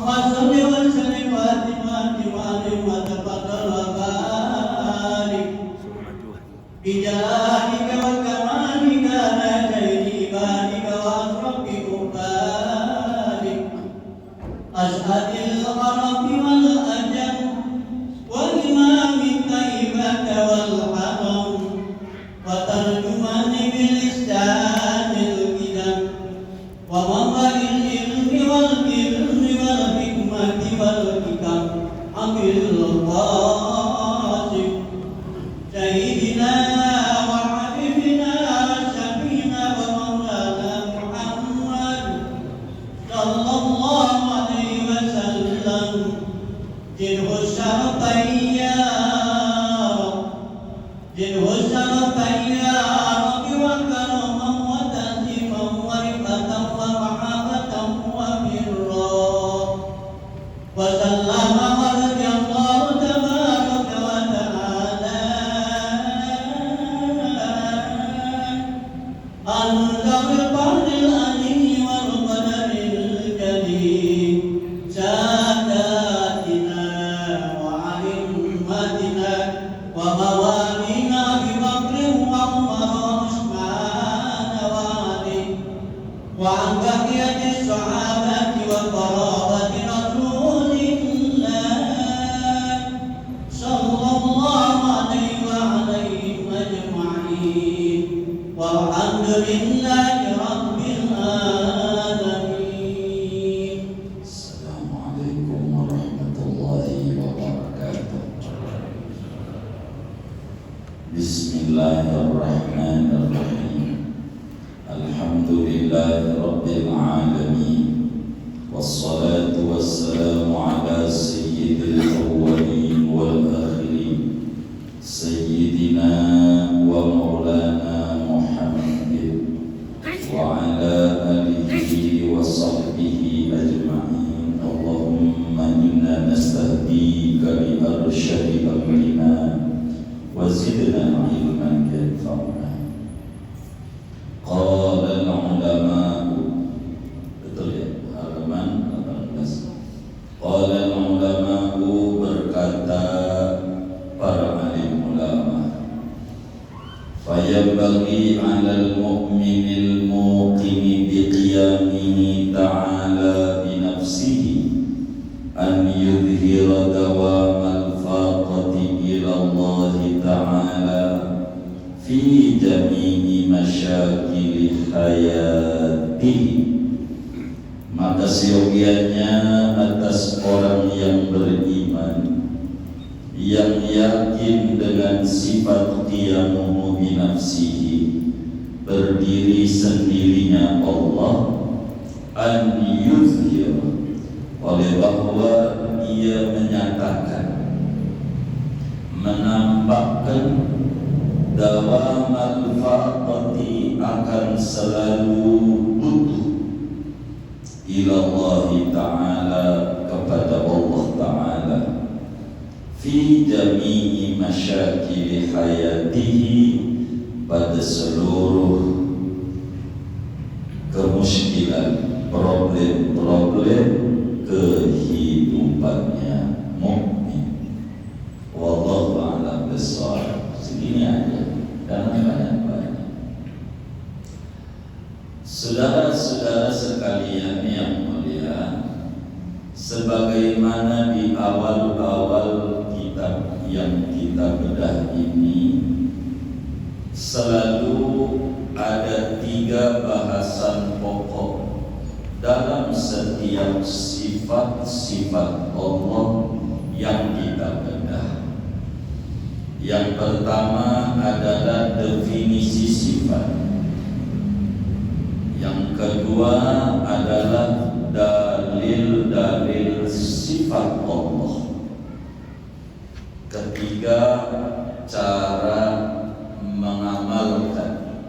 وصل وسلم واتم وتفضل وبارك بجلالك وكمالك على خير عبادك واشرف عبادك أشهد الغرب والأجل والإمام الطيبة والحرم وترجمان بلسان القدم ومنبع العلم والحكمة والحكم أبي القاسم سيدنا وحبيبنا شفينا ومولانا محمد صلى الله عليه وسلم جنه الشرفين يا رب وكرما وتنزيما ورفقة ومحبة وبرا وسلم ورضي الله تبارك وتعالى عن ذوي القدر العظيم والقدر الكريم ساداتنا وأئمتنا وموالينا ببكر وعمر وعثمان وعلي وعن بقية الصحابة وقرابة رسول الله صلى الله عليه وعليهم أجمعين والحمد لله رب العالمين. السلام عليكم ورحمة الله وبركاته. بسم الله الرحمن الرحيم. الحمد لله رب العالمين والصلاة والسلام على سيد الأولين والآخرين سيدنا ومولانا محمد وعلى آله وصحبه أجمعين. اللهم إنا نستهديك بأرشد أمرنا وزدنا علما ينفعنا. قال العلماء، betul ya, halaman 18. Qala al-ulama'u, berkata para alim ulama, fayambaghi 'alal mu'minil muqimi biqiyamihi ta'ala bi nafsihi an yudhira dawamal faqati ila Allah ta'ala fi jami'i masyakil hayatihi. Maka seyogianya atas orang yang beriman, yang yakin dengan sifat qiyamuhu binafsihi, berdiri sendirinya Allah, an yuzhir, oleh bahwa ia menyatakan, menampakkan dawamal faqati, akan selalu butuh ilallahi ta'ala, kepada Allah ta'ala, fi jami'i masyakil hayatihi, pada seluruh kemuskilan, problem-problem kehidupannya mukmin. Wallahu a'lam bishawab. Segini aja, jangan banyak-banyak. Saudara-saudara sekalian yang mulia, sebagaimana di awal-awal kitab yang kita bedah ini, selalu ada 3 bahasan pokok dalam setiap sifat-sifat Allah yang kita bedah. Yang pertama adalah definisi sifat. Yang kedua adalah dalil-dalil sifat Allah. Ketiga, cara mengamalkan,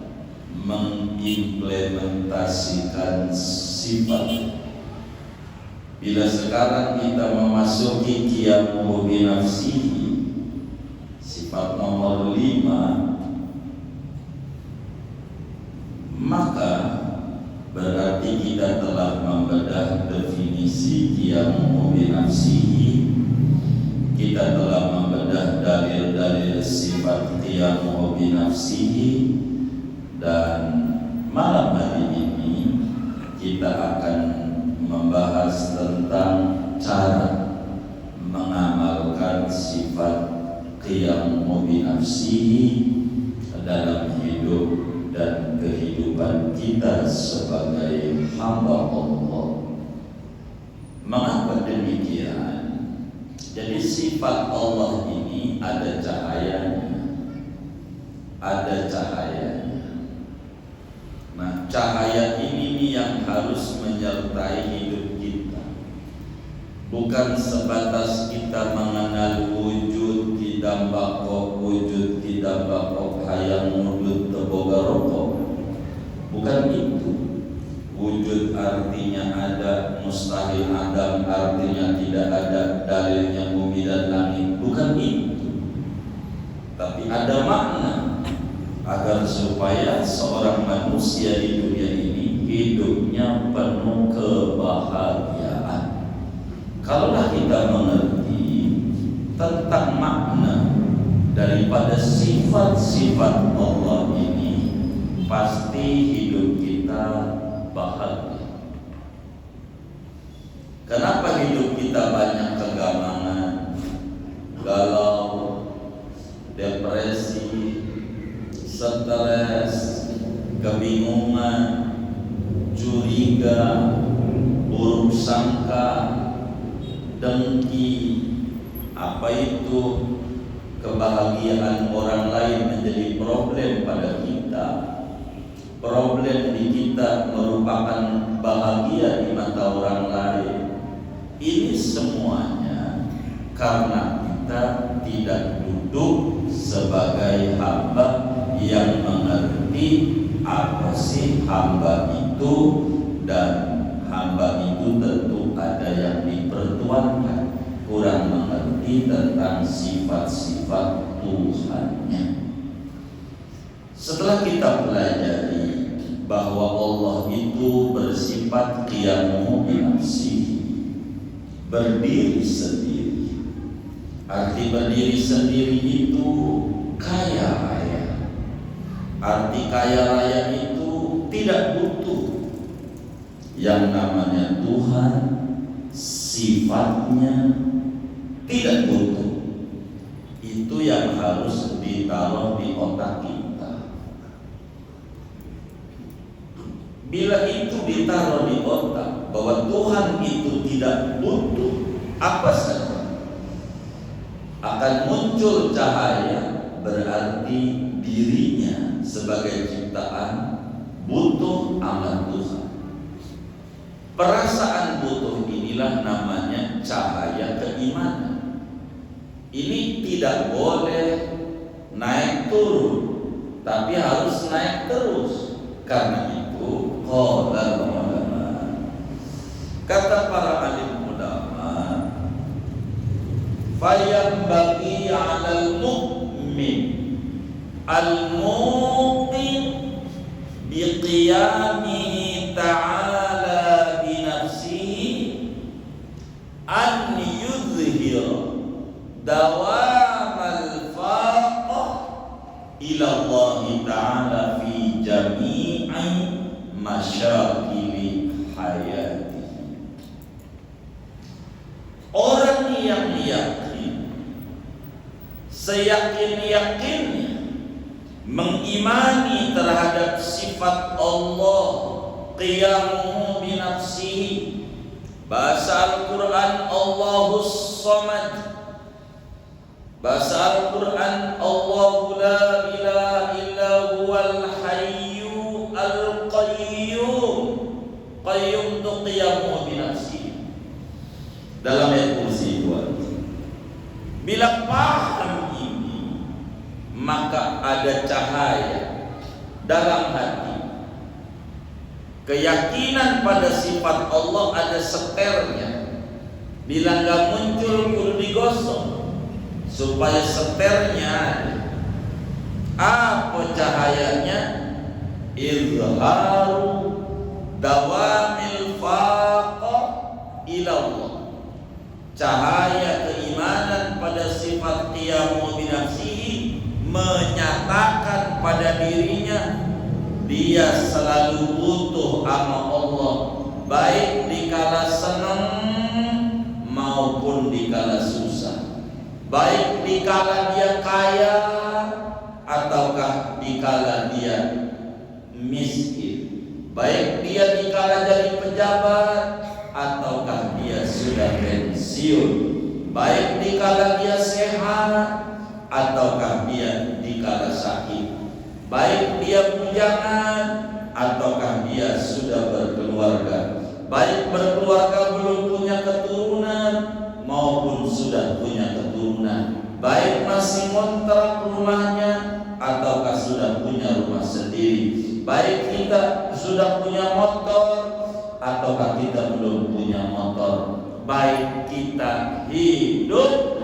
mengimplementasikan sifat. Bila sekarang kita memasuki qiyamuhu binafsihi, sifat nomor 5, maka berarti kita telah membedah definisi sisi qiyamuhu binafsihi. Kita telah membedah dalil-dalil sifat qiyamuhu binafsihi, dan malam hari ini kita akan membahas tentang cara mengamalkan sifat qiyamuhu binafsihi dalam hidup dan kehidupan kita sebagai hamba Allah. Mengapa demikian? Jadi sifat Allah ini ada cahayanya. Ada cahayanya. Nah, cahaya ini yang harus menyertai hidup kita. Bukan sebatas kita mengenal wujud kita bakok, wujud kita bakok hayang wujud teboga rokok. Bukan itu. Wujud artinya ada, mustahil adam artinya tidak ada, dalilnya bumi dan langit. Bukan itu. Tapi ada makna agar supaya seorang manusia di dunia ini hidupnya penuh kebahagiaan. Kalaulah kita mengerti tentang makna daripada sifat-sifat Allah ini, pasti hidup kita bahagia. Kenapa hidup kita banyak kegamangan, galau, depresi, stres, kebingungan, curiga, buruk sangka, dengki, apa itu kebahagiaan orang lain menjadi problem pada kita. Problem di kita merupakan bahagia di mata orang lain. Ini semuanya karena kita tidak duduk sebagai hamba yang mengerti apa sih hamba itu, dan hamba itu tentu ada yang dipertuankan, kurang mengerti tentang sifat-sifat Tuhannya. Setelah kita pelajari bahwa Allah itu bersifat qiyamuhu binafsihi, berdiri sendiri. Arti berdiri sendiri itu kaya raya. Arti kaya raya itu tidak butuh yang namanya Tuhan, sifatnya tidak butuh. Itu yang harus ditaruh di otak kita. Bila itu ditaruh di otak bahwa Tuhan itu tidak butuh apa saja, akan muncul cahaya, berarti dirinya sebagai ciptaan butuh amat Tuhan. Perasaan butuh inilah namanya cahaya keimanan. Ini tidak boleh naik turun, tapi harus naik terus. Karena itu qala ulama, kata para alim ulama, fayambaghi 'alal mu'min al-muqin biqiyamihi ta'ala binafsihi an yuzhira dawamal faqah ila Allah ta'ala fi jami'i masyakili hayati. Orang yang yakin, seyakin-yakinnya mengimani terhadap sifat Allah qiyamuhu binafsihi. Bahasa Al-Quran Allahus Samad, bahasa Al-Quran Allahu la ilaha illa huwal hayyu al-qayyum. Qayyum itu qiyamuhu binafsihi. Dalam ayat kursi 2. Bila paham ini, maka ada cahaya dalam hati. Keyakinan pada sifat Allah ada seternya. Bila nggak muncul kudu digosok supaya seternya ada. Apa cahayanya? Izharu dawamil faqah ilallah. Cahaya keimanan pada sifat qiyamu binafsihi menyatakan pada dirinya dia selalu butuh sama Allah, baik dikala senang maupun dikala susah, baik dikala dia kaya ataukah dikala dia miskin, baik dia dikala jadi pejabat ataukah dia sudah pensiun, baik dikala dia sehat ataukah dia dikala sakit, baik dia bujangan ataukah dia sudah berkeluarga, baik berkeluarga belum punya keturunan maupun sudah punya keturunan, baik masih ngontrak rumahnya ataukah sudah punya rumah sendiri, baik kita sudah punya motor ataukah kita belum punya motor, baik kita hidup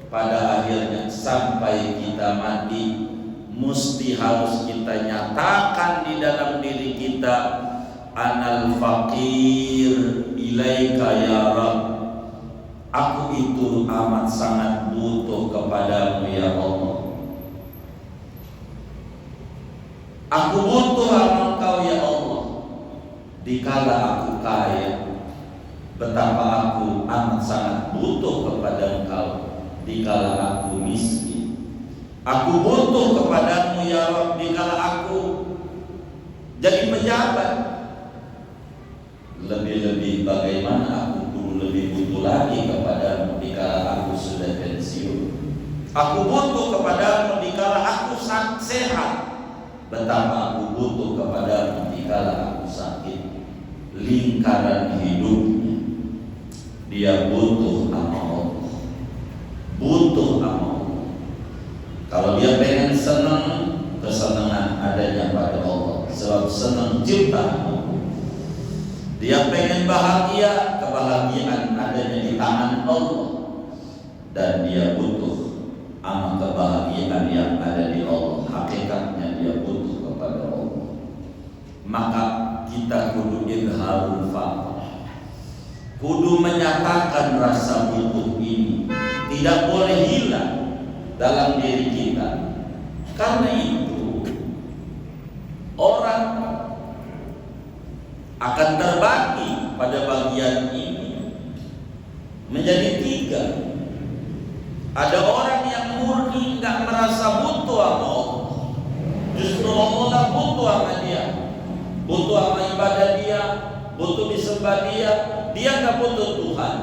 pada akhirnya sampai kita mati, mesti harus kita nyatakan di dalam diri kita, anal faqir ilaika ya Rabb, aku itu amat sangat butuh kepadamu ya Allah. Aku butuh sama Engkau ya Allah. Dikala aku kaya, betapa aku amat sangat butuh kepada Engkau. Dikala aku miskin, aku butuh kepadamu ya Rabb. Dikala aku jadi pejabat, lebih-lebih bagaimana aku perlu lebih butuh lagi kepadamu dikala aku sudah pensiun. Aku butuh kepadamu dikala aku sehat, betapa aku butuh kepadamu dikala aku sakit. Lingkaran hidupnya dia butuh sama Allah, butuh sama Allah. Kalau dia pengen senang, kesenangan adanya pada Allah, sebab senang ciptaan Allah. Dia pengen bahagia, kebahagiaan adanya di tangan Allah, dan dia butuh sama kebahagiaan yang ada di Allah. Hakikatnya dia butuh kepada Allah. Maka kita kudu izharul faqr, kudu menyatakan rasa butuh ini, tidak boleh hilang dalam diri kita. Karena itu orang akan terbagi pada bagian ini menjadi tiga. Ada orang yang murni nggak merasa butuh sama Allah, justru Allah butuh sama dia, butuh sama ibadah dia, butuh disembah dia. Dia nggak butuh Tuhan.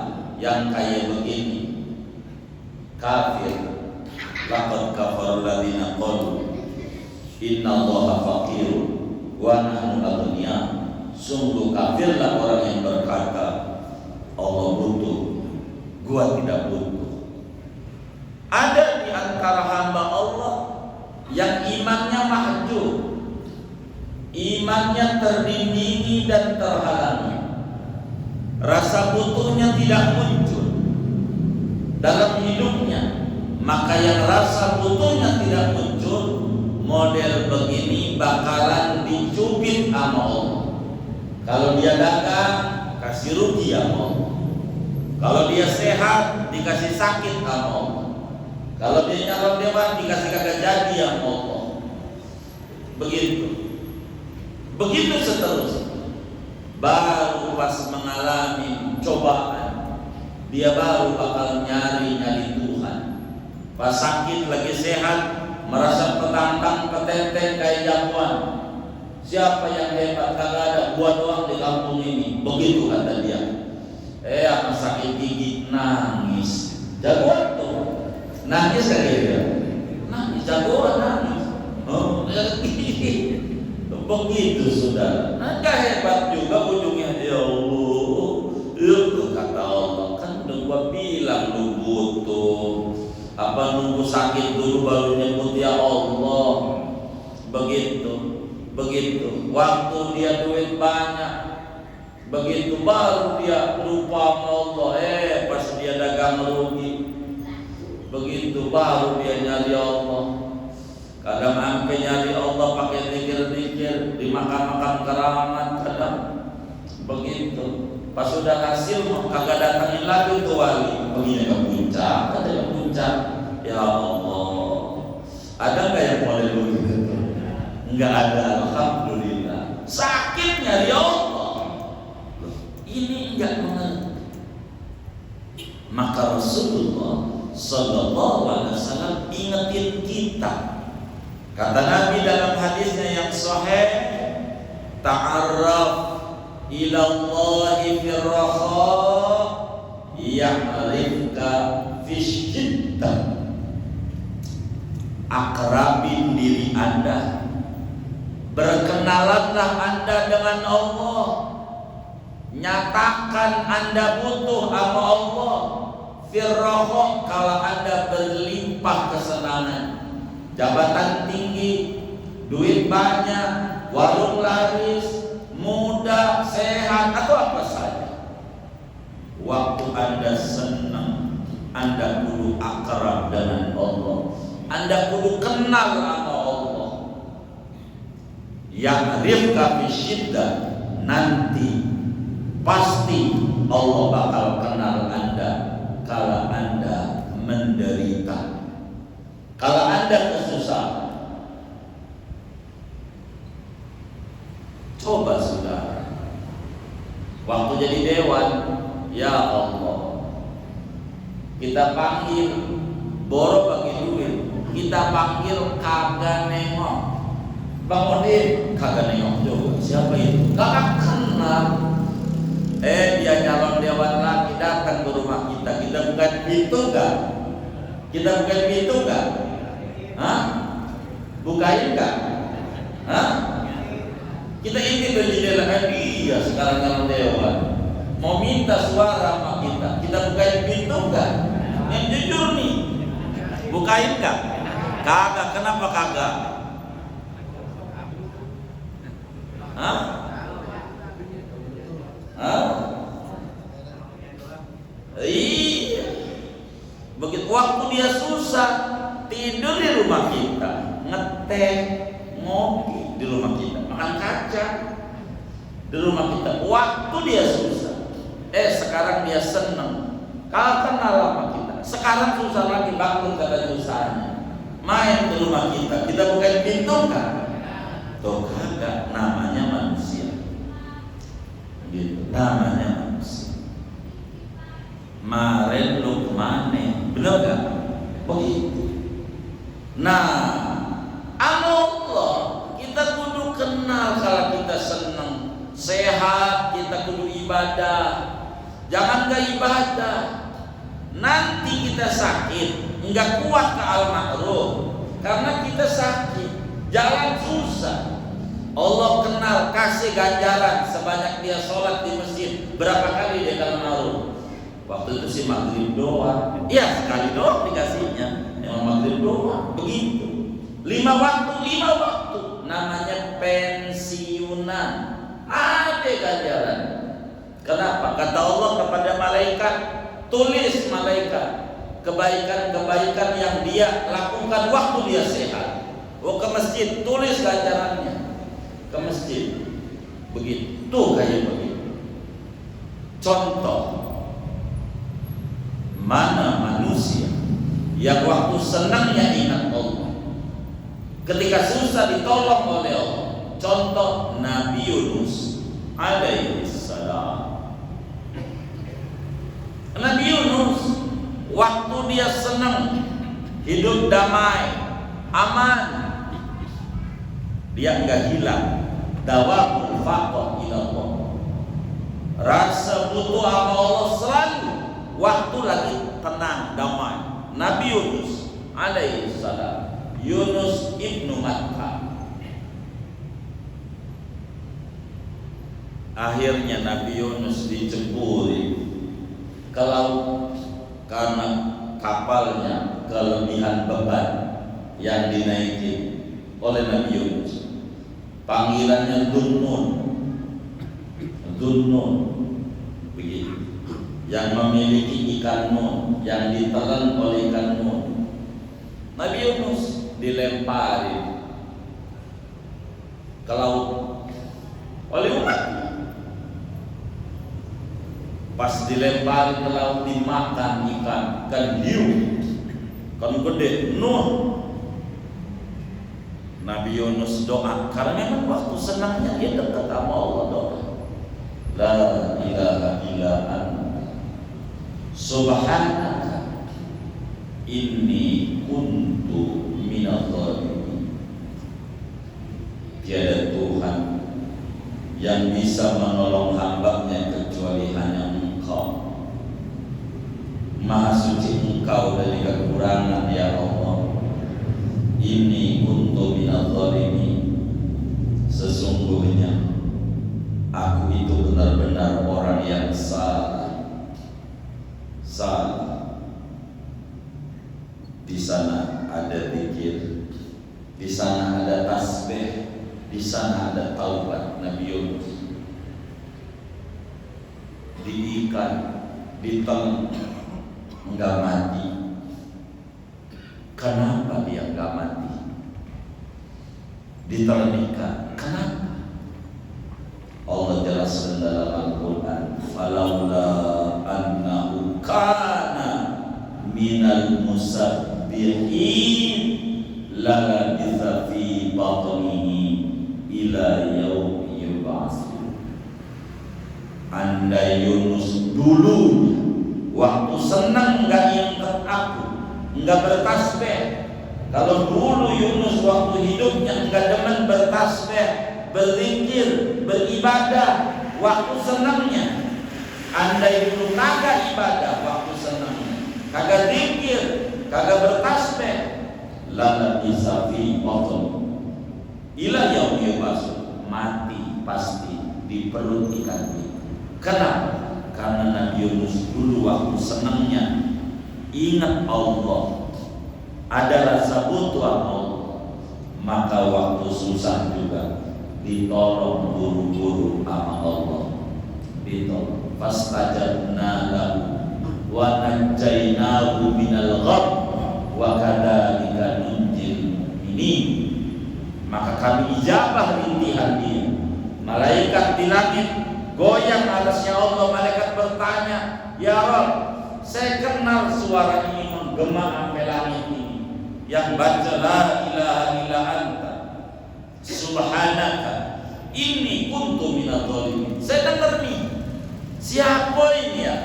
Yang kayak begini kafir. Laqad kafara alladziina qalu innallaha faqirun wa nahnu aghniya. Sungguh kafirlah orang yang berkata Allah butuh, gua tidak butuh. Ada di antara hamba Allah yang imannya mahjub, imannya terlindungi dan terhalangi, rasa butuhnya tidak muncul dalam hidupnya. Maka yang rasa butuhnya tidak muncul, model begini bakalan dicubit sama Allah. Kalau dia dagang, kasih rugi sama Allah. Kalau dia sehat, dikasih sakit sama Allah. Kalau dia nyalon dewan, dikasih kagak jadi sama Allah. Begitu seterusnya. Baru pas mengalami cobaan, dia baru bakal nyari Tuhan. Pas sakit lagi sehat, merasa petantang petenteng kayak jagoan. Siapa yang hebat? Kagak ada, gua doang di kampung ini. Begitu kata dia. Apa sakit gigi, nangis. Jagoan tuh, nangis kayak dia. Nangis, jagoan nangis. Begitu sudah. Nggak hebat juga ujungnya. Ya Allah, itu kata Allah, kan udah gua bilang lu butuh. Apa nunggu sakit dulu baru nyebut ya Allah? Begitu. Waktu dia duit banyak, begitu baru dia lupa sama Allah. Pas dia dagang rugi, begitu baru dia nyari Allah. Kadang sampai nyari Allah pakai zikir di makam-makam keramat, kadang begitu. Pas sudah hasil kagak datangin lagi tuh wali, perginya ke puncak, katanya puncak. Ya Allah, ada nggak yang model begitu? Nggak ada, alhamdulillah. Sakitnya ya Allah, ini nggak mengerti. Maka Rasulullah Sallallahu Alaihi Wasallam ingetin kita. Kata Nabi dalam hadisnya yang sahih, ta'arraf ila Allahi fi raha ya'rifka fi syiddah. Akrabin diri Anda, berkenalanlah Anda dengan Allah, nyatakan Anda butuh sama Allah. Firroho, kalau Anda berlimpah kesenangan, jabatan tinggi, duit banyak, warung laris, muda, sehat, atau apa saja. Waktu Anda senang, Anda kudu akrab dengan Allah, Anda kudu kenal sama Allah. Yang rifka fi syiddah, nanti pasti Allah bakal kenal Anda kalau Anda menderita, kalau Anda kesusahan. Coba saudara, waktu jadi dewan, ya Allah, kita panggil boro bagi duit, kita panggil kagak nengok. Bang Odin kagak nengok juga. Siapa itu? Kagak kenal. Dia calon dewan lagi datang ke rumah kita. Kita bukan pintu enggak? Kita bukan pintu enggak? Hah? Bukain enggak? Hah? Kita ini berjendela kan dia sekarang calon dewan. Mau minta suara sama kita. Kita bukain pintu enggak? Yang jujur nih. Bukain enggak? Kagak. Kenapa kagak? Hah? Hah? Iya. Begitu waktu dia susah, tidur di rumah kita, ngeteh, ngopi di rumah kita, makan kacang di rumah kita. Waktu dia susah, sekarang dia seneng, kalau kenal sama kita. Sekarang susah lagi, bangun kata susahnya, main ke rumah kita. Kita bukain pintu kan? Tuh kagak, namanya manusia. Gitu, namanya manusia. Maren Lukmane, benar gak? Begitu. Nah, Allah kita kudu kenal. Kalau kita senang, sehat, kita kudu ibadah. Jangan gak ibadah, nanti kita sakit, nggak kuat ke al-ma'ruf karena kita sakit, jalan susah. Allah kenal, kasih ganjaran sebanyak dia sholat di masjid. Berapa kali dia kalau ma'ruf? Waktu itu sih maghrib doang. Iya, sekali doang dikasihnya. Yang maghrib doang. Begitu. 5 waktu. Namanya pensiunan. Ada ganjaran. Kenapa? Kata Allah kepada malaikat, tulis malaikat kebaikan-kebaikan yang dia lakukan waktu dia sehat. Ke masjid, tulis ganjarannya. Ke masjid. Begitu kayak begitu. Contoh, mana manusia yang waktu senangnya ingat Allah, ketika susah ditolong oleh Allah. Contoh Nabi Yunus alaihi salam. Nabi Yunus waktu dia senang, hidup damai, aman, dia enggak hilang dawamul faqr ila Allah. Rasa butuh sama Allah selalu. Waktu lagi tenang, damai. Nabi Yunus alaihi salam, Yunus ibnu Matta. Akhirnya Nabi Yunus diceburi ke laut karena kapalnya kelebihan beban yang dinaiki oleh Nabi Yunus. Panggilannya Dunnun, begitu, yang memiliki ikan nun, yang ditelan oleh ikan nun. Nabi Yunus dilempari ke laut oleh umatnya. Pas dilempari ke laut dimakan ikan hiu kan gede. Nabi Yunus doa karena memang waktu senangnya dia dekat sama Allah, doa la ilaha illa anta subhanaka inni kuntu minadh dhalimin. Tiada Tuhan yang bisa menolong hambanya kecuali hanya Engkau. Maha suci Engkau dari kekurangan, ya Allah. Inni kuntu minadh dhalimin. Sesungguhnya aku itu benar-benar orang yang salah. Di sana ada zikir, di sana ada tasbih, di sana ada taubat Nabi Yunus. Di ikan, di telur enggak mati. Kenapa dia enggak mati? Di telur ikan, kenapa? Allah jelaskan dalam Al-Quran, falaula annahu kana minal musabbihin lalabitha fi batnihi ila yaumi yub'atsun. Andai Yunus dulu waktu senang enggak ingat aku, enggak bertasbih. Kalau dulu Yunus waktu hidupnya enggak demen bertasbih, berzikir, beribadah waktu senangnya. Andai dulu kagak ibadah waktu senangnya, kagak zikir, kagak bertasbih, lana bisa fi batn ila yaumi yub'atsun, mati pasti di perut ikan itu. Kenapa? Karena Nabi Yunus dulu waktu senangnya ingat Allah, ada rasa butuh Allah, maka waktu susah juga ditolong buru-buru sama Allah. Ditolong. Fastajabna lahu wa najjaynahu minal gham wa kadzalika nunjil mu'minin. Maka kami ijabah rintihan dia. Malaikat di langit goyang atasnya Allah. Malaikat bertanya, ya Rabb, saya kenal suara ini menggema sampai langit ini, yang baca la ilaha illa anta subhanaka inni kuntu minadh dhalimin. Saya dengar nih, siapa ini ya?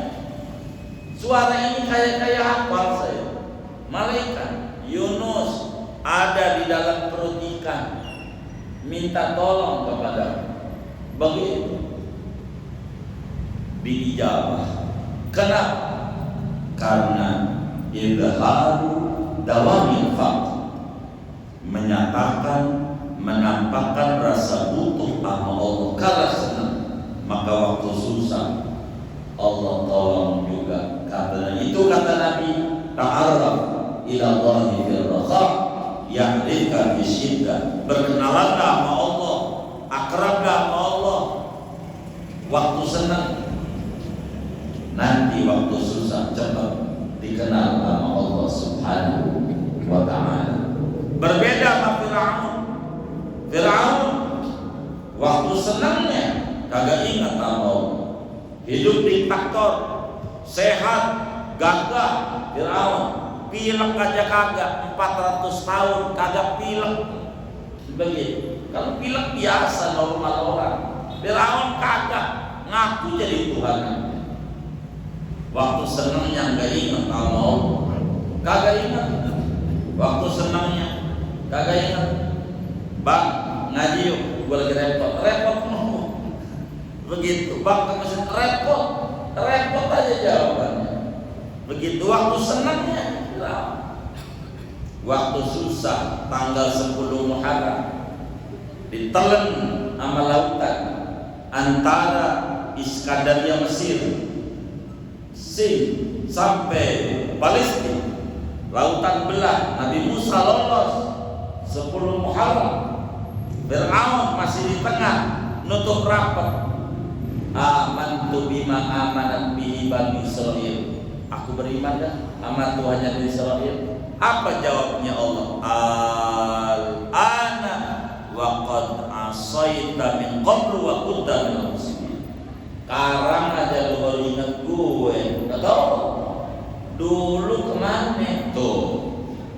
Suara ini kayak hafal saya. Malaikat Yunus ada di dalam perut ikan, minta tolong kepada. Begitu diijabah. Kenapa? Karena idharu dawamil faqr, menyatakan, menampakkan rasa butuh sama Allah. Karena senang, maka waktu susah Allah tolong juga. Karena itu kata Nabi, ta'arraf ila Allahi fil raha ya'rifka fi syiddah. Berkenalanlah sama Allah, akrablah sama Allah waktu senang, nanti waktu susah cepat dikenal sama Allah Subhanahu wa ta'ala. Berbeda sama Fir'aun. Fir'aun waktu senangnya kagak ingat sama Allah, hidup diktator, sehat, gagah. Fir'aun pilek aja kagak, 400 tahun kagak pilek. Begitu. Kalau pilek biasa normal orang. Fir'aun kagak, ngaku jadi Tuhan. Waktu senangnya nggak ingat sama Allah, kagak ingat. Waktu senangnya kagak ingat. Bang, ngaji yuk, gue lagi repot mau. Begitu, bang ke masjid repot aja jawabannya. Begitu waktu senangnya, waktu susah tanggal 10 Muharram ditelan sama lautan antara Iskandaria Mesir sampai Palestina, lautan belah. Nabi Musa lolos 10 Muharram. Fir'aun masih di tengah, nutup rapat. Amantu bima amanat bihi bani Israil. Aku beriman dah sama Tuhannya Bani Israil. Apa jawabnya Allah? Al-ana wa qad asaita min qablu wa kunta minal muslimin. Sekarang aja lu baru ingat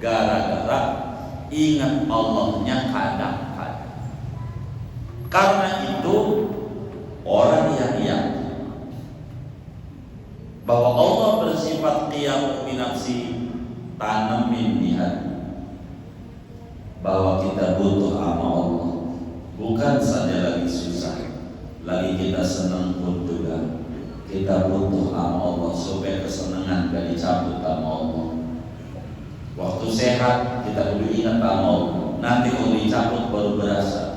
gara-gara ingat Allahnya kadang-kadang. Karena itu orang yang yakin bahwa Allah bersifat qiyam binafsi, tanamin di hati bahwa kita butuh sama Allah. Bukan saja lagi susah, lagi kita senang pun juga kita butuh sama Allah supaya kesenangan gak dicabut sama Allah. Waktu sehat kita perlu ingat sama Allah. Nanti kalau dicabut baru berasa.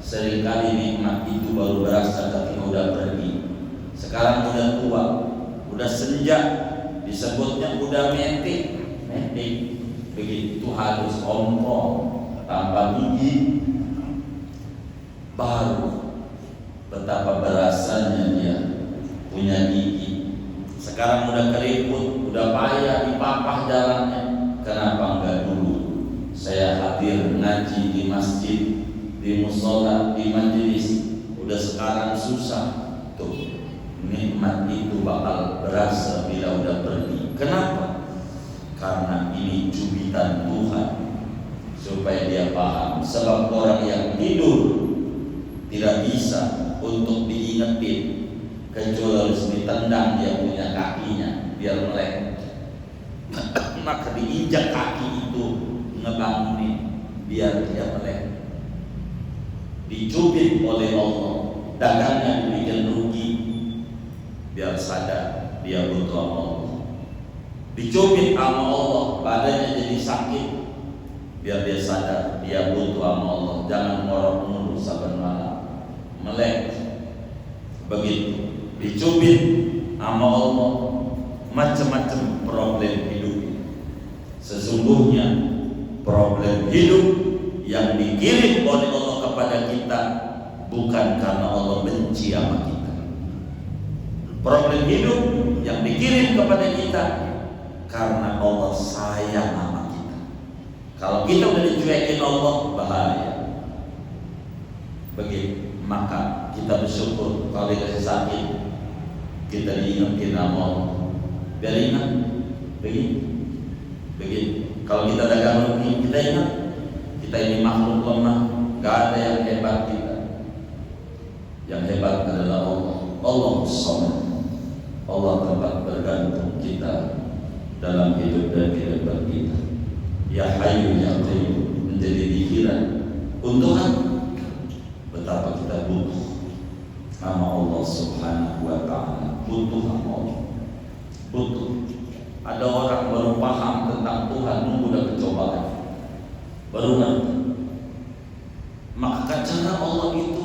Seringkali nikmat itu baru berasa ketika udah pergi. Sekarang udah tua, udah senja, disebutnya udah metik. Begitu halus ompong tanpa gigi, baru betapa berasanya dia punya gigi. Sekarang udah keriput, udah payah dipapah jalannya. Kenapa enggak dulu saya hadir ngaji di masjid, di musola, di majelis? Udah sekarang susah. Tuh, nikmat itu bakal berasa bila udah pergi. Kenapa? Karena ini cubitan Tuhan supaya dia paham. Sebab orang yang tidur tidak bisa untuk diingetin, kecuali harus ditendang dia punya kakinya biar melek. Maka diinjak kaki itu ngebangunin biar dia melek. Dicubit oleh Allah, dagangnya dibikin rugi biar sadar dia butuh sama Allah. Dicubit sama Allah, badannya jadi sakit biar dia sadar dia butuh sama Allah. Jangan ngorok mulu saban malam, melek. Begitu dicubit sama Allah, macam-macam problem hidup. Sesungguhnya problem hidup yang dikirim oleh Allah kepada kita bukan karena Allah benci sama kita. Problem hidup yang dikirim kepada kita karena Allah sayang sama kita. Kalau kita udah dicuekin Allah, bahaya. Begitu, maka kita bersyukur kalau dikasih sakit kita diingetin sama Allah. Biar ingat, begitu. Kalau kita dagang rugi, kita ingat kita ini makhluk lemah, gak ada yang hebat kita. Yang hebat adalah Allah. Allah Samad. Allah tempat bergantung kita dalam hidup dan kehidupan kita. Ya Hayyu Ya Qayyum menjadi pikiran untuk betapa kita butuh sama Allah Subhanahu wa Ta'ala. Butuh sama Allah. Butuh. Ada orang baru paham tentang Tuhan nunggu udah kecobaan, baru ngerti. Maka cara Allah itu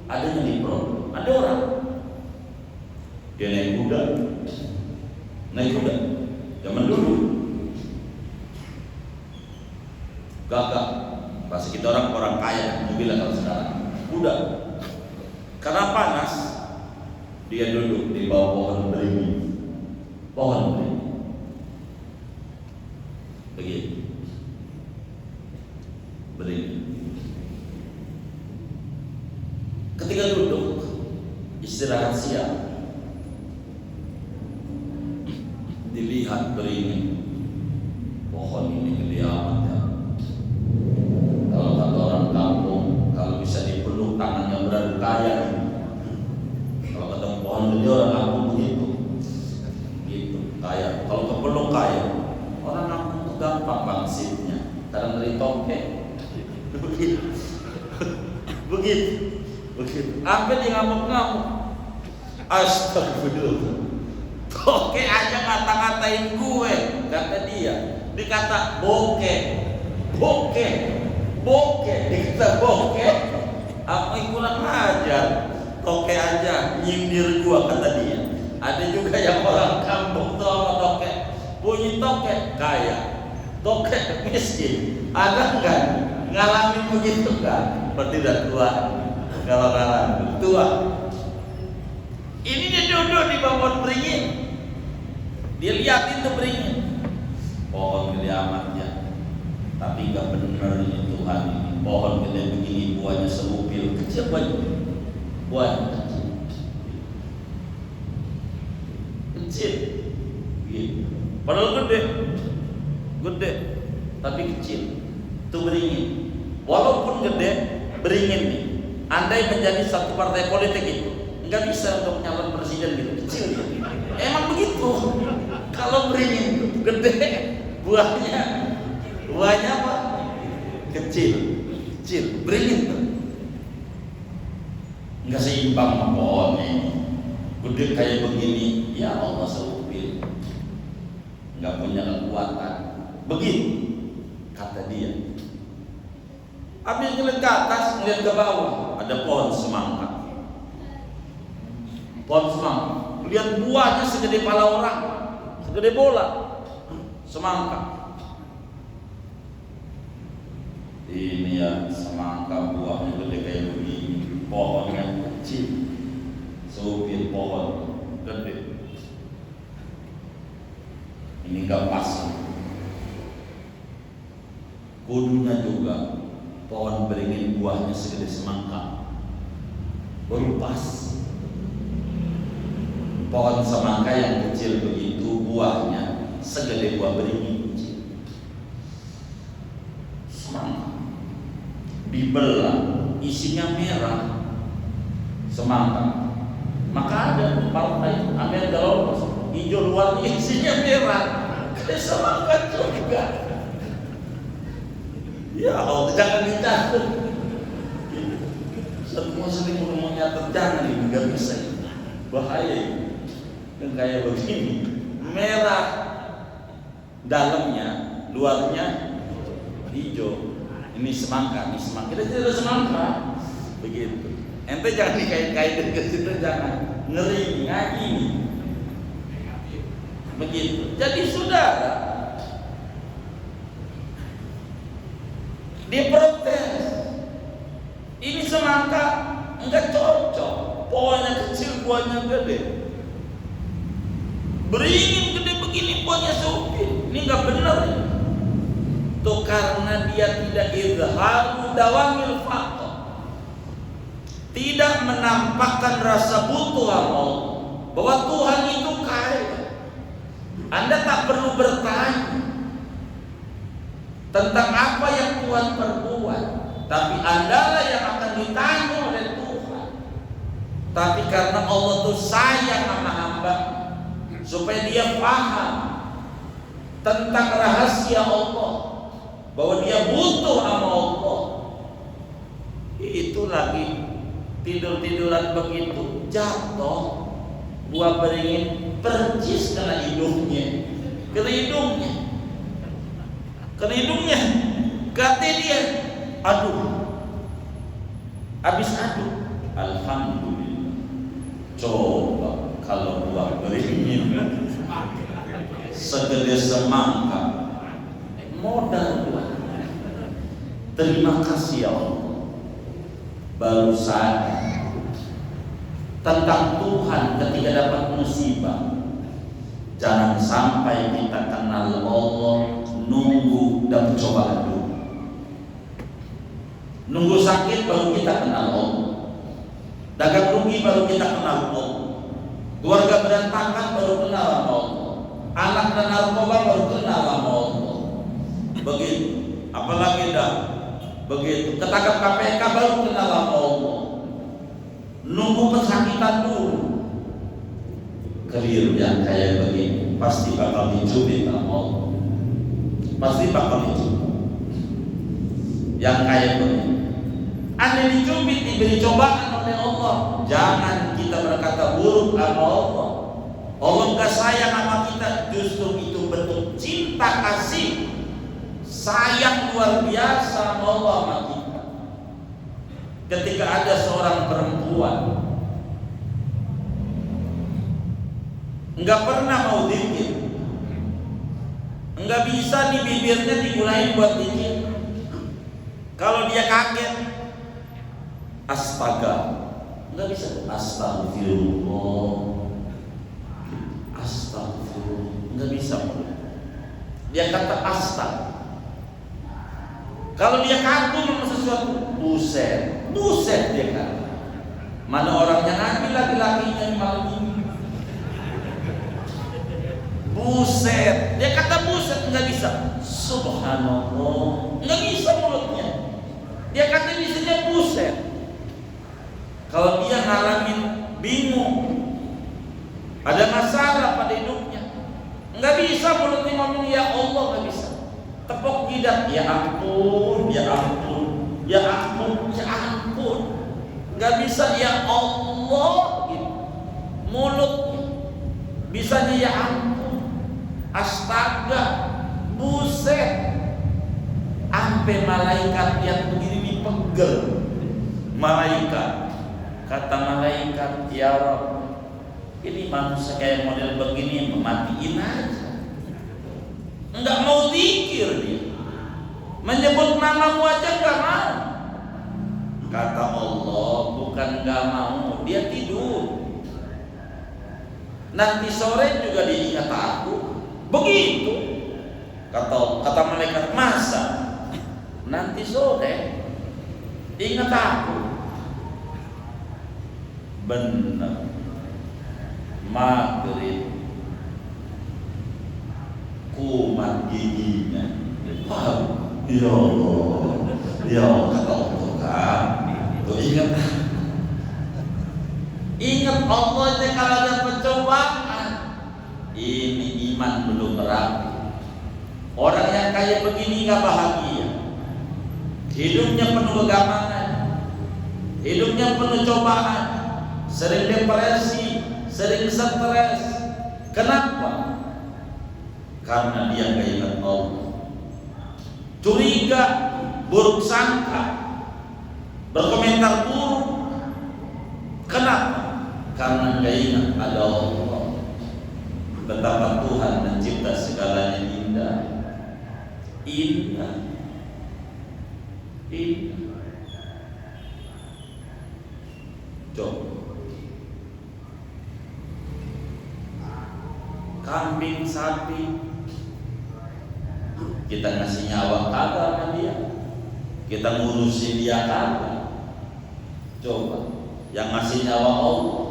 adanya di problem. Ada orang dia naik kuda zaman dulu gagah. Bahasa kita orang kaya mobil kalau sekarang kuda. Karena panas dia duduk di bawah pohon beringin. Begitu. Ketika duduk istirahat siang, dilihat beringin, pohon ini gede amat ya. Kalau kata orang kampung, kalau bisa dipeluk tangannya beradu kaya. Kalau ketemu pohon gede orang kampung begitu, kaya. Kalau kepeluk kaya, orang kampung itu gampang bangsitnya. Kadang dari tongkek, begitu. Sampai dia ngamuk-ngamuk. Astagfirullah. Toke aja ngata-ngatain gue, kata dia. Dikata bokeh. Dikata bokeh. Apa yang kurang ajar? Toke aja nyindir gue, kata dia. Ada juga yang orang kampung tuh sama toke, punya toke kaya, toke miskin. Ada enggak ngalamin begitu kan? Berarti udah tua. Kalau ngalamin tua. Ini dia duduk di bawah beringin. Dia liatin tuh beringin. Pohon gede amatnya. Tapi enggak benar ini Tuhan ini. Pohon gede begini buahnya seupil kecil banget. Buahnya kecil. Padahal gede. tapi kecil. Itu beringin. Walaupun gede, beringin nih. Andai menjadi satu partai politik itu, nggak bisa untuk nyalon presiden gitu, kecil dia. Emang begitu. Kalau beringin gede, buahnya apa? Kecil, beringin tuh. Nggak seimbang sama pohonnya. Gede kayak begini, ya Allah seupil. Nggak punya kekuatan. Begitu kata dia. Habis ngeliat ke atas, ngeliat ke bawah, ada pohon semangka. Pohon semangka. Lihat buahnya segede pala orang, segede bola. Semangka. Ini ya semangka buahnya gede kayak begini, pohonnya kecil. Supir pohon gede. Ini nggak pas. Kudunya juga pohon beringin buahnya segede semangka, baru pas. Pohon semangka yang kecil begitu, buahnya segede buah beringin kecil. Semangka dibelah, isinya merah. Semangka. Maka ada partai Amerika lolos, hijau luarnya isinya merah. Kayak semangka juga. Ya Allah, jangan dicatat. Semua sering mau nyatet, jangan ini, nggak bisa. Bahaya ini. Yang kayak begini, merah dalamnya, luarnya hijau. Ini semangka, Kita tidak semangka. Begitu. Ente jangan dikait-kaitin ke situ, jangan. Ngeri, ngaji. Begitu. Jadi saudara, diprotes. Ini semangka enggak cocok. Pohonnya kecil, buahnya gede. Beringin gede begini, buahnya supir. Ini enggak benar. Itu karena dia tidak izharu dawamil faqr. Tidak menampakkan rasa butuh Allah, bahwa Tuhan itu kaya. Anda tak perlu bertanya tentang apa yang Tuhan perbuat, tapi Andalah yang akan ditanya oleh Tuhan. Tapi karena Allah itu sayang sama hamba, supaya dia paham tentang rahasia Allah, bahwa dia butuh sama Allah. Itu lagi tidur-tiduran begitu, jatuh buah beringin, percis kena hidungnya, kata dia, aduh, habis aduh, alhamdulillah. Coba kalau buah beringin segede semangka, modal buah. Terima kasih ya Allah. Baru sadar tentang Tuhan ketika dapat musibah. Jangan sampai kita kenal Allah nunggu dan cobaan dulu. Nunggu sakit baru kita kenal Allah. Dagang rugi baru kita kenal Allah. Keluarga berantakan baru kenal Allah. Anak dan narkoba baru kenal Allah. Begitu. Apalagi dah begitu, ketangkap KPK baru kenal Allah. Nunggu kesakitan dulu. Keliru yang kayak begini, pasti bakal dicubit sama Allah. Pasti bakal dicubit. Yang kayak begini, Anda dicubit, diberi cobaan oleh Allah. Jangan kita berkata buruk sama Allah. Allah nggak sayang sama kita, justru itu bentuk cinta kasih. Sayang luar biasa Allah sama kita. Ketika ada seorang perempuan enggak pernah mau zikir, enggak bisa di bibirnya digulain buat zikir. Kalau dia kaget, astaga, enggak bisa. Astagfirullah, enggak bisa. Dia kata astaga. Kalau dia kagum sama sesuatu, buset dia kata. Mana orangnya ngaji laki-lakinya malam ini? Buset, dia kata buset. nggak bisa. Subhanallah, nggak bisa mulutnya. Dia kata bisanya buset. Kalau dia ngalamin bingung, ada masalah pada hidupnya, nggak bisa mulutnya ngomong ya Allah, nggak bisa. Tepuk jidat, ya ampun, ya ampun, ya ampun, ya ampun. Nggak bisa ya Allah gitu. Mulutnya bisanya ya ampun, astaga, buset. Sampai malaikat yang begini dipegel. Malaikat, kata malaikat, ya Rabb, ini manusia kayak model begini mematiin aja. Enggak mau zikir dia, menyebut namamu aja enggak mau. Kata Allah, bukan enggak mau, dia tidur. Nanti sore juga diingat aku. Begitu. Kata malaikat, masa nanti sore ingat aku? Benar. Maghrib kumat giginya. Ya Allah, ya Allah, kata Allah kan. Tuh ingat Allah aja kalau ada pencobaan. Ini iman belum merapi. Orang yang kayak begini nggak bahagia. Hidupnya penuh kegamangan, hidupnya penuh cobaan, sering depresi, sering stres. Kenapa? Karena dia nggak ingat Allah, curiga, buruk sangka, berkomentar buruk. Kenapa? Karena nggak ingat ada Allah. Betapa Tuhan mencipta segalanya indah, indah. Coba kambing, sapi, kita ngasih nyawa kagak sama dia, kita ngurusin dia kagak. Coba yang ngasih nyawa Allah,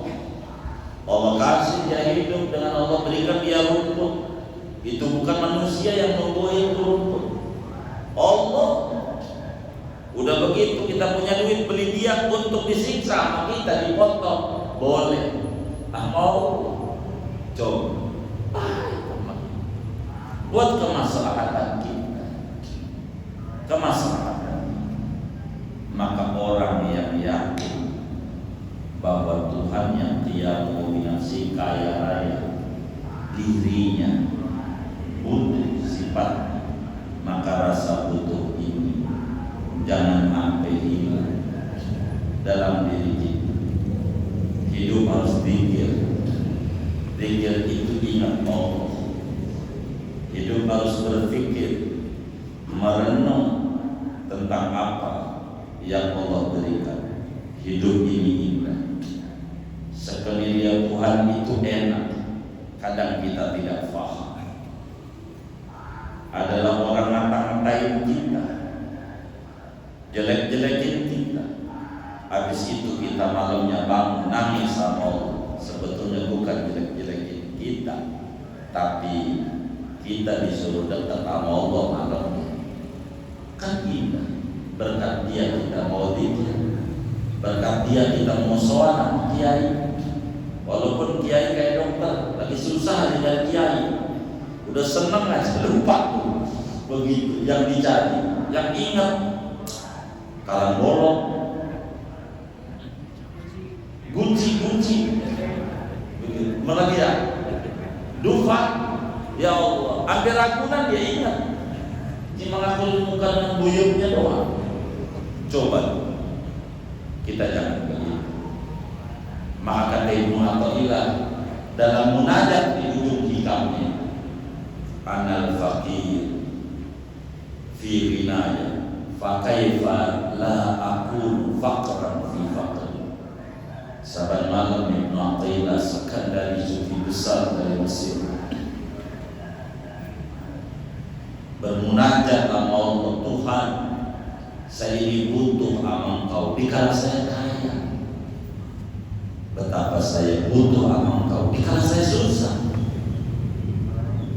Allah kasih dia hidup, dengan Allah berikan dia rumput. Itu bukan manusia yang membuat rumput, Allah. Udah begitu kita punya duit beli dia untuk disiksa sama kita, dipotong, boleh. Mau coba buat kemaslahatan kita, kemaslahatan. Maka orang yang yakin bahwa Tuhan yang tiada dominasi kaya raya, dirinya butuh sifatnya, maka rasa butuh ini jangan sampai hilang dalam diri kita. Hidup harus pikir, pikir itu ingat Allah. Hidup harus berpikir, merenung tentang apa yang Allah berikan. Hidup ini indah. Sekali Tuhan itu enak, kadang kita tidak paham. Adalah orang ngata-ngatain kita, jelek-jelekin kita. Habis itu kita malamnya bangun nangis sama Allah. Sebetulnya bukan jelek-jelekin kita, tapi kita disuruh dekat sama Allah malamnya. Kan kita berkat dia kita mau zikir, berkat dia kita mau sholat sama kiai. Walaupun kiai kayak dokter lagi susah dengan kiai, udah seneng aja lupa tuh. Begitu yang dicari, yang ingat kalang bolong, gunci, melebihan, dufa, ya Allah, ambil ragunan dia ingat, cuma ngatur muka dengan buyutnya doang. Coba kita jangan begitu. Maka kata Ibnu Athaillah dalam munajat di ujung kitabnya, anal faqir fi ghinaya fa kaifa la akun faqran fi faqri. Saban malam Ibnu Athaillah Sekandari sufi besar dari Mesir bermunajat sama Allah, Tuhan, saya ini butuh sama Engkau dikala saya kaya. Betapa saya butuh sama Engkau dikala saya susah.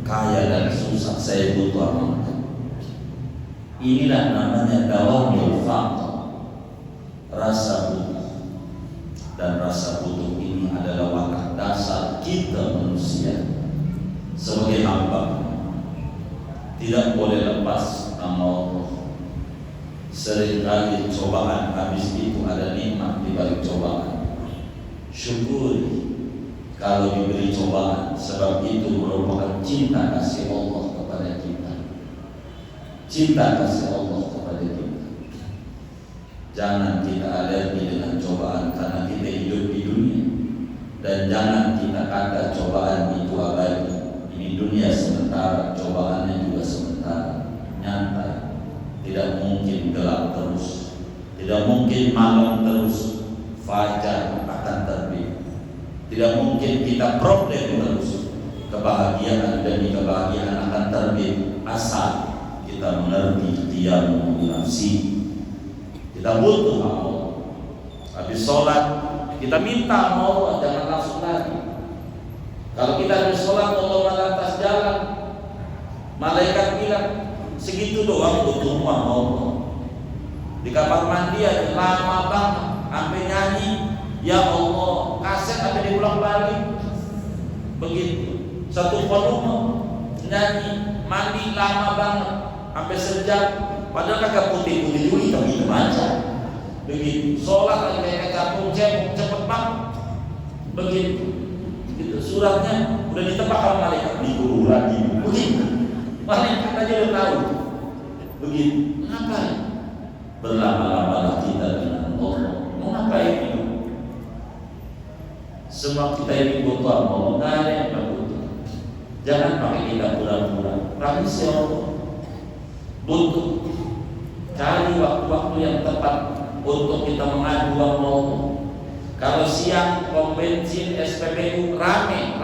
kaya dan susah, saya butuh amal. Inilah namanya dawamul faqr, rasa butuh. Dan rasa butuh ini adalah watak dasar kita manusia sebagai hamba. Tidak boleh lepas nama Allah. Seringkali cobaan, habis itu ada nikmat di balik cobaan. Syukuri kalau diberi cobaan, sebab itu merupakan cinta kasih Allah kepada kita. Cinta kasih Allah kepada kita. Jangan kita alergi dengan cobaan karena kita hidup di dunia. Dan jangan kita kata cobaan itu abadi. Ini dunia sementara, cobaannya juga sementara. Nyantai. Tidak mungkin gelap terus. Tidak mungkin malam terus. Fajar akan terbit. Tidak mungkin kita problem terus. Kebahagiaan demi kebahagiaan akan terbit asal kita mengerti diam nafsi. Kita butuh Allah. Habis sholat kita minta Allah, jangan langsung lagi. Kalau kita habis sholat Allah lantas jalan, malaikat bilang segitu doang butuhmu Allah. Di kamar mandi aja lama banget, sampai nyanyi ya Allah, kaset sampai diulang balik. Begitu. Satu volume nyanyi, mandi lama banget, sampai sejam. Padahal kagak putih-putih dulu, hitam-hitam aja. Begitu. Sholat lagi kayak capung cebok, cepet banget. Begitu. Gitu. Suratnya udah ditebak sama malaikat, diburu lagi. Begitu. Malaikat aja udah tahu. Begitu. Ngapain? Berlama-lamalah kita dengan Allah. Mau ngapain itu? Semua kita ini butuh Allah, nggak ada yang tak butuh. Jangan pakai kita pura-pura. Pakai si Allah. Butuh. Cari waktu-waktu yang tepat untuk kita mengadu Allah. Kalau siang pom bensin SPBU rame.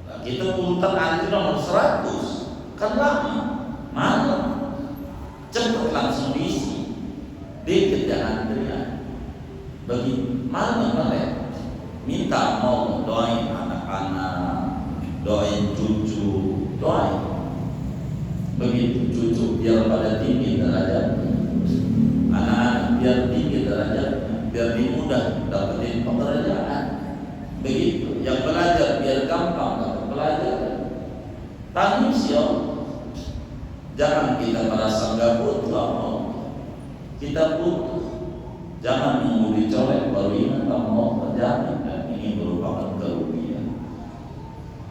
Nah, kita punten antri nomor 100. Kan lama. Malam. Cepet langsung diisi. Dikit jangan antrian. Bagi mana minta mau doain anak-anak, doain cucu, doain. Begitu cucu biar pada tinggi derajatnya, anak-anak biar tinggi derajatnya, biar dimudah dapetin pekerjaan. Begitu. Yang belajar biar gampang dapat pelajaran. Tangis ya. Jangan kita merasa nggak butuh Allah. Kita butuh. Jangan nunggu dicolek baru ingat Allah. Jangan. Dan ini merupakan kerugian.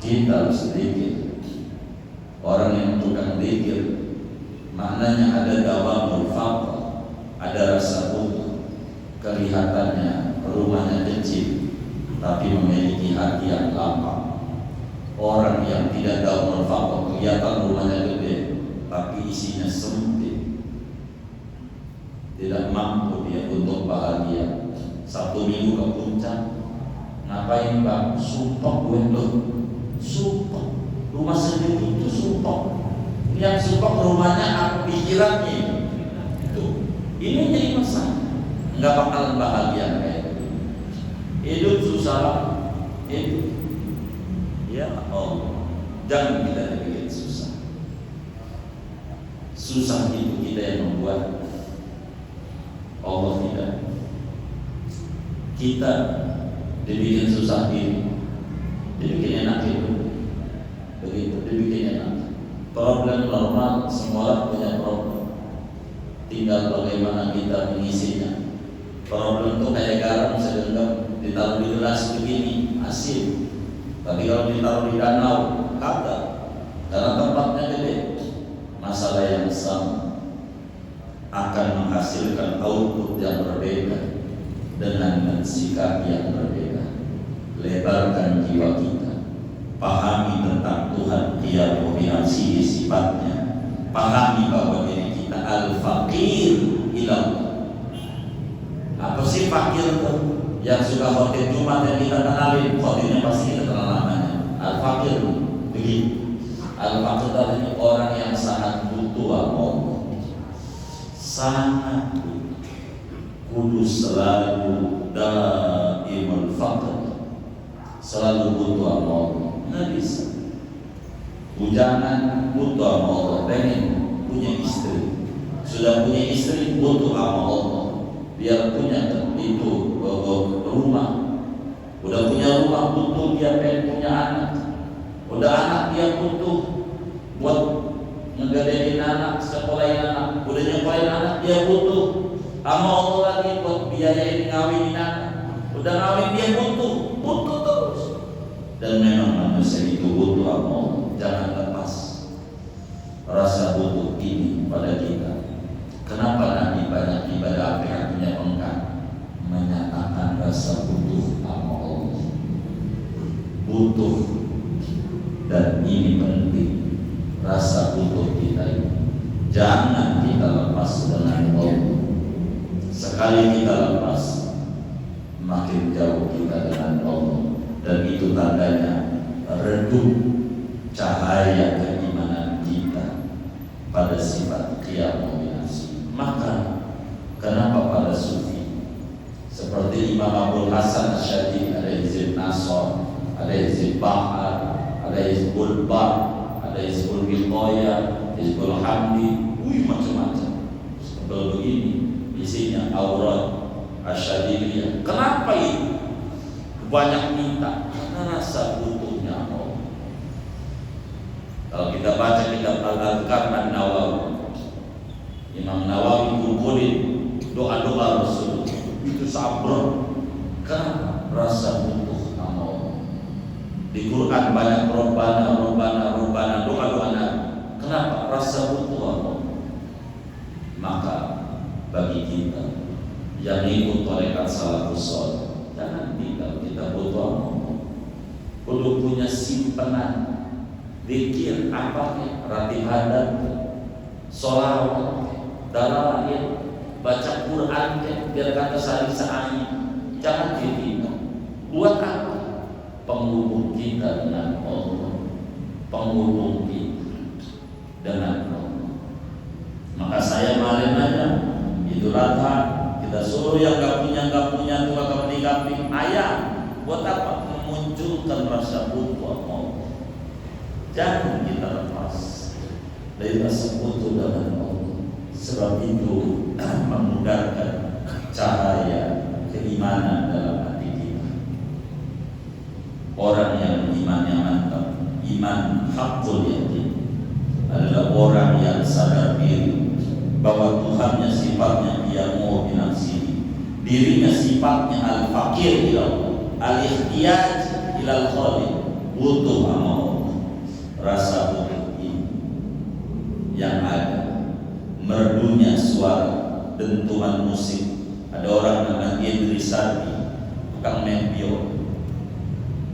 Kita harus sedikit. Orang yang tukang zikir, maknanya ada dawamul faqr, ada rasa butuh. Kelihatannya rumahnya kecil, tapi memiliki hati yang lapang. Orang yang tidak dawamul faqr kelihatan rumahnya gede, tapi isinya sempit. Tidak mampu dia untuk bahagia. Sabtu Minggu ke puncak, ngapain bang? Sumpah gue tuh, sumpah. Rumah sendiri itu sumpah. Yang sumpah rumahnya apa pikirannya itu. Ini jadi masalah. Nggak bakalan bahagia kayak gitu. Hidup susah, hidup. Ya Allah, jangan kita bikin susah. Susah itu kita yang membuat. Allah tidak. Kita dibikin susah diri, dibikin enak itu. Begitu dibikin enak. Problem normal, semua orang punya problem. Tinggal bagaimana kita mengisinya. Problem itu kayak garam sedang ditaruh di gelas begini, asin. Tapi kalau ditaruh di danau, kagak. Karena tempatnya gede. Masalah yang sama akan menghasilkan output yang berbeda dengan sikap yang berbeda. Lebarkan jiwa kita. Pahami tentang Tuhan, dia memiliki sifatnya. Pahami bahwa diri kita al-faqir ilallah. Apa sih fakir itu? Yang suka khotib Jumat yang kita kenalin, khotibnya pasti kita kenal namanya. Al-faqir begitu. Al-faqir adalah orang yang sangat butuh Allah. Sangat butuh. Kudus selalu daimul faqr. Selalu butuh Allah. Nggak bisa. Bujangan butuh sama Allah, pengen punya istri. Sudah punya istri butuh sama Allah, biar punya itu rumah. Udah punya rumah butuh dia pengen punya anak. Udah anak dia butuh buat ngegadein anak, sekolahin anak. Udah nyekolahin anak dia butuh sama Allah lagi buat biayain ngawinin anak. Udah ngawin dia butuh terus. Dan memang manusia itu butuh sama Allah. Jangan lepas rasa butuh ini pada kita. Kenapa Nabi banyak ibadah apa artinya engkau menyatakan rasa butuh sama Allah. Butuh, dan ini penting. Rasa butuh kita ini jangan kita lepas dengan Allah. Sekali kita lepas, makin jauh kita dengan Allah. Dan itu tandanya redup cahaya keimanan kita pada sifat qiyamul-nasi. Maka kenapa para sufi seperti Imam Abdul Hasan Asy'ari, ada Hizb Nasr, ada Hizb Bahar, ada Hizbul Bar, ada Hizbul Wiqayah, Hizbul Hamdi, macam-macam. Seperti begini isinya aurat Asy'ariyah. Kenapa itu? Banyak minta karena rasa butuhnya Allah. Kalau kita baca kitab Al-Adhkar An-Nawawi, Imam Nawawi kumpulin doa-doa Rasul itu sabar karena rasa butuh sama Allah. Di Quran banyak Rabbana doa-doa Nabi. Kenapa? Rasa butuh Allah. Maka bagi kita yang ikut tarekat salafus saleh, jangan tinggal kita butuh Allah. Perlu punya simpanan zikir apa ya, ratib hadat, sholawat, dalalain, baca Quran biar kata sehari sehari. Jangan ditinggal. Buat apa? Penghubung kita dengan Allah, penghubung kita dengan Allah. Maka saya kemarin aja Idul Adha kita suruh yang nggak punya tukang kambing ayam. Buat apa? Memunculkan rasa butuh Allah. Jangan kita lepas dari rasa butuh dengan Allah. Sebab itu memudarkan cahaya keimanan dalam hati kita. Orang yang imannya mantap, iman hakul yakin, adalah orang yang sadar diri bahwa Tuhannya sifatnya dia mau binafsi, dirinya sifatnya al-fakir ila Allah, al-ihtiyaj ila al-khaliq, butuh sama Allah. Rasa butuh ini yang ada merdunya suara dentuman musik. Ada orang namanya Idris Sardi, tukang main biola,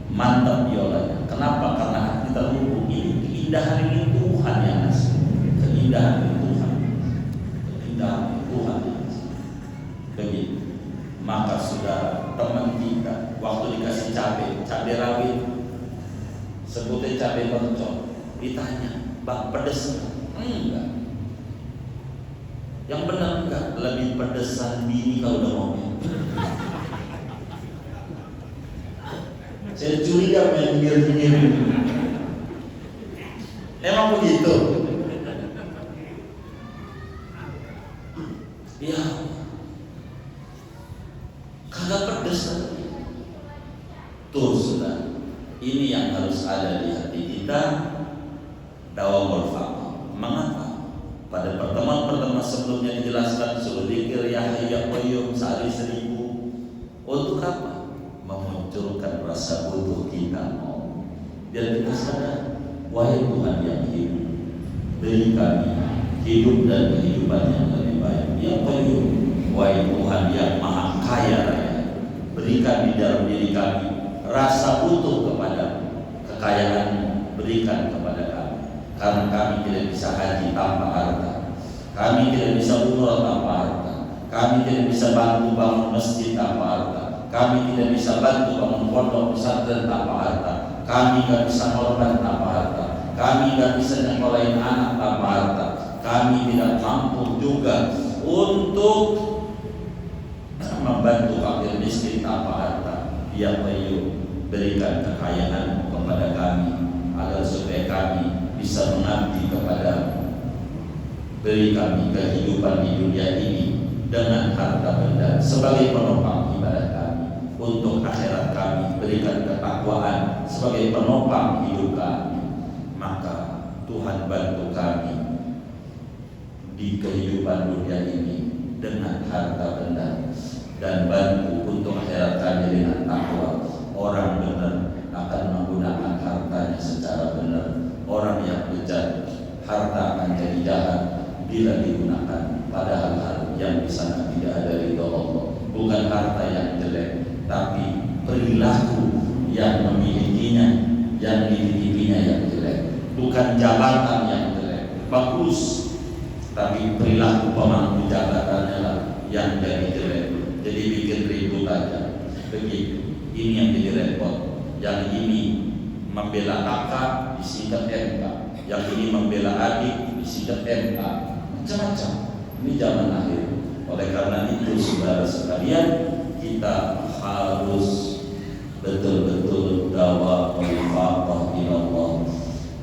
mantap biolanya. Kenapa? Karena hati terhubung. Ini keindahan ini Tuhan yang ngasih. Keindahan ini Tuhan. Keindahan ini Tuhan yang ngasih. Begitu. Maka sudah teman kita waktu dikasih cabai rawit, sebutnya cabai mercon, ditanya, "Bang, pedes enggak?" Yang benar enggak? Lebih pedesan bini kalau udah ngomong. Saya curiga main pinggir-pinggir. Emang begitu? Ya, kagak pedes. Tuh sudah. Ini yang harus ada di hati kita. Dawamul faqr. Mengapa? Pada pertemuan sebelumnya dijelaskan suruh zikir ya hayy ya qayyum sehari 1000. Untuk apa? Memunculkan rasa butuh kita mau. Biar kita sadar, wahai Tuhan yang hidup, beri kami hidup dan kehidupan yang lebih baik. Ya qayyum, wahai Tuhan yang maha kaya raya, berikan di dalam diri kami rasa butuh kepada kekayaan, berikan kepada kami. Karena kami tidak bisa haji tanpa harta, kami tidak bisa umrah tanpa harta, kami tidak bisa bantu bangun masjid tanpa harta, kami tidak bisa bantu bangun pondok pesantren tanpa harta, kami tidak bisa korban tanpa harta, kami tidak bisa nyekolahin anak tanpa harta, kami tidak mampu juga untuk membantu fakir miskin tanpa harta. Ya Qayyum, berikan kekayaan kepada kami agar supaya kami bisa mengabdi kepadamu. Beri kami kehidupan di dunia ini dengan harta benda sebagai penopang ibadah kami. Untuk akhirat kami berikan ketakwaan sebagai penopang hidup kami. Maka Tuhan bantu kami di kehidupan dunia ini dengan harta benda, dan bantu untuk akhirat kami dengan takwa. Orang benar akan menggunakan hartanya secara benar. Orang yang bejat, harta akan jadi jahat bila digunakan pada hal-hal yang di sana tidak ada ridho Allah. Bukan harta yang jelek, tapi perilaku yang memilikinya, yang dititipinya yang jelek. Bukan jabatan yang jelek, bagus, tapi perilaku pemangku jabatannya lah yang jadi jelek. Jadi bikin ribut aja. Begitu. Ini yang jadi repot. Yang ini membela kakak disikat MK, yang ini membela adik disikat MK, macam-macam. Ini zaman akhir. Oleh karena itu, saudara sekalian, kita harus betul-betul dawa al-faqah ilallah.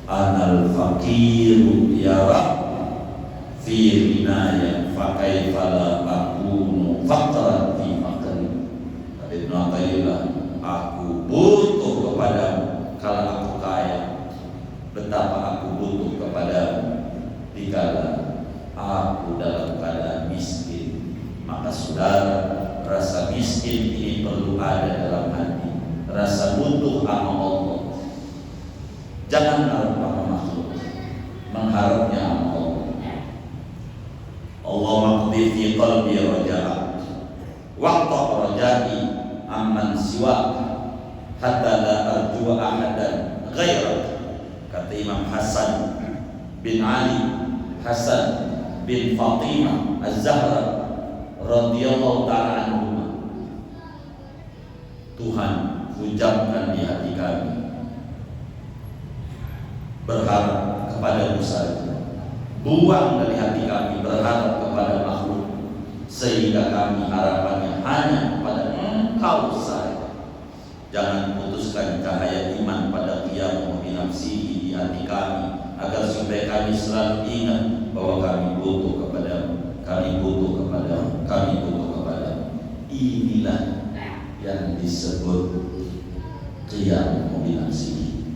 Anal faqiru ya Rab fi rinaya fa kaifa la akunu faqran fi faqri. Ibnu Athaillah, aku butuh kepadamu kalau aku kaya, betapa aku butuh kepadamu dikala aku dalam keadaan miskin. Maka saudara, rasa miskin ini perlu ada dalam hati, rasa butuh sama Allah. Jangan harap sama makhluk, mengharapnya sama Allah. Allah maqdi fi qalbi raja'a waqta raja'i amman siwa hatta la arju ahadan ghairak. Kata Imam Hasan bin Ali Hasan bin Fatimah Az-Zahra radhiyallahu ta'ala anhuma, Tuhan ucapkan di hati kami berharap kepadamu saja, buang dari hati kami berharap kepada makhluk, sehingga kami harapannya hanya kepada Engkau saja. Jangan putuskan cahaya iman pada qiyam bi nafsihi di hati kami, agar supaya kami selalu ingat bahwa kami butuh kepadamu, kami butuh kepadamu, kami butuh kepadamu. Inilah yang disebut qiyam bi nafsihi.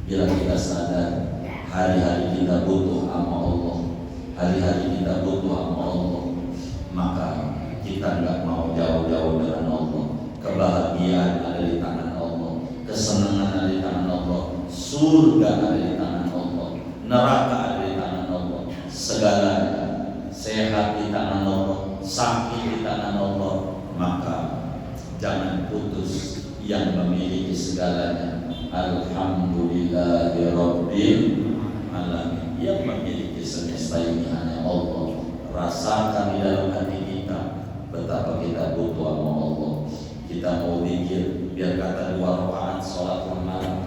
Bila kita sadar hari-hari kita butuh sama Allah, hari-hari kita butuh sama Allah, maka kita nggak mau jauh-jauh dengan Allah. Kebahagiaan ada di tangan Allah, kesenangan ada di tangan Allah, surga ada di tangan Allah, neraka ada di tangan Allah, segalanya sehat di tangan Allah, sakit di tangan Allah. Maka jangan putus yang memiliki segalanya. Alhamdulillahirabbil alamin. Yang memiliki semesta ini hanya Allah. Rasakan di dalam hati kita betapa kita butuh sama Allah. Kita mau zikir, biar kata 2 rakaat sholat malam.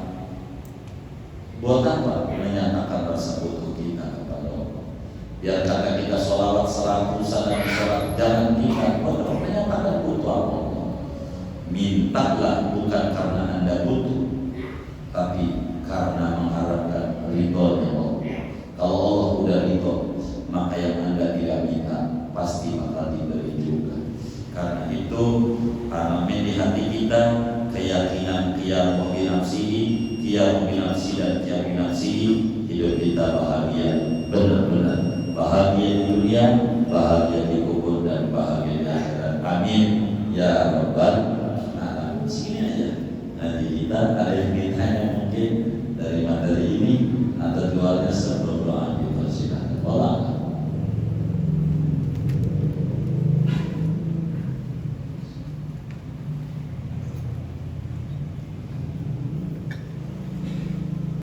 Buat apa? Menyatakan rasa butuh kita kepada Allah. Biar kata kita sholawat 100 dalam sholat, jangan kita buat menyatakan butuh sama Allah. Mintalah bukan karena Anda butuh, tapi karena mengharapkan ridhonya Allah. Kalau Allah udah ridho, maka yang Anda tidak minta pasti bakal diberi juga. Karena itu, tanamin di hati kita keyakinan qiyam bi nafsihi, qiyam bi nafsi dan qiyam bi nafsihi. Hidup kita bahagia, benar-benar bahagia di dunia, bahagia di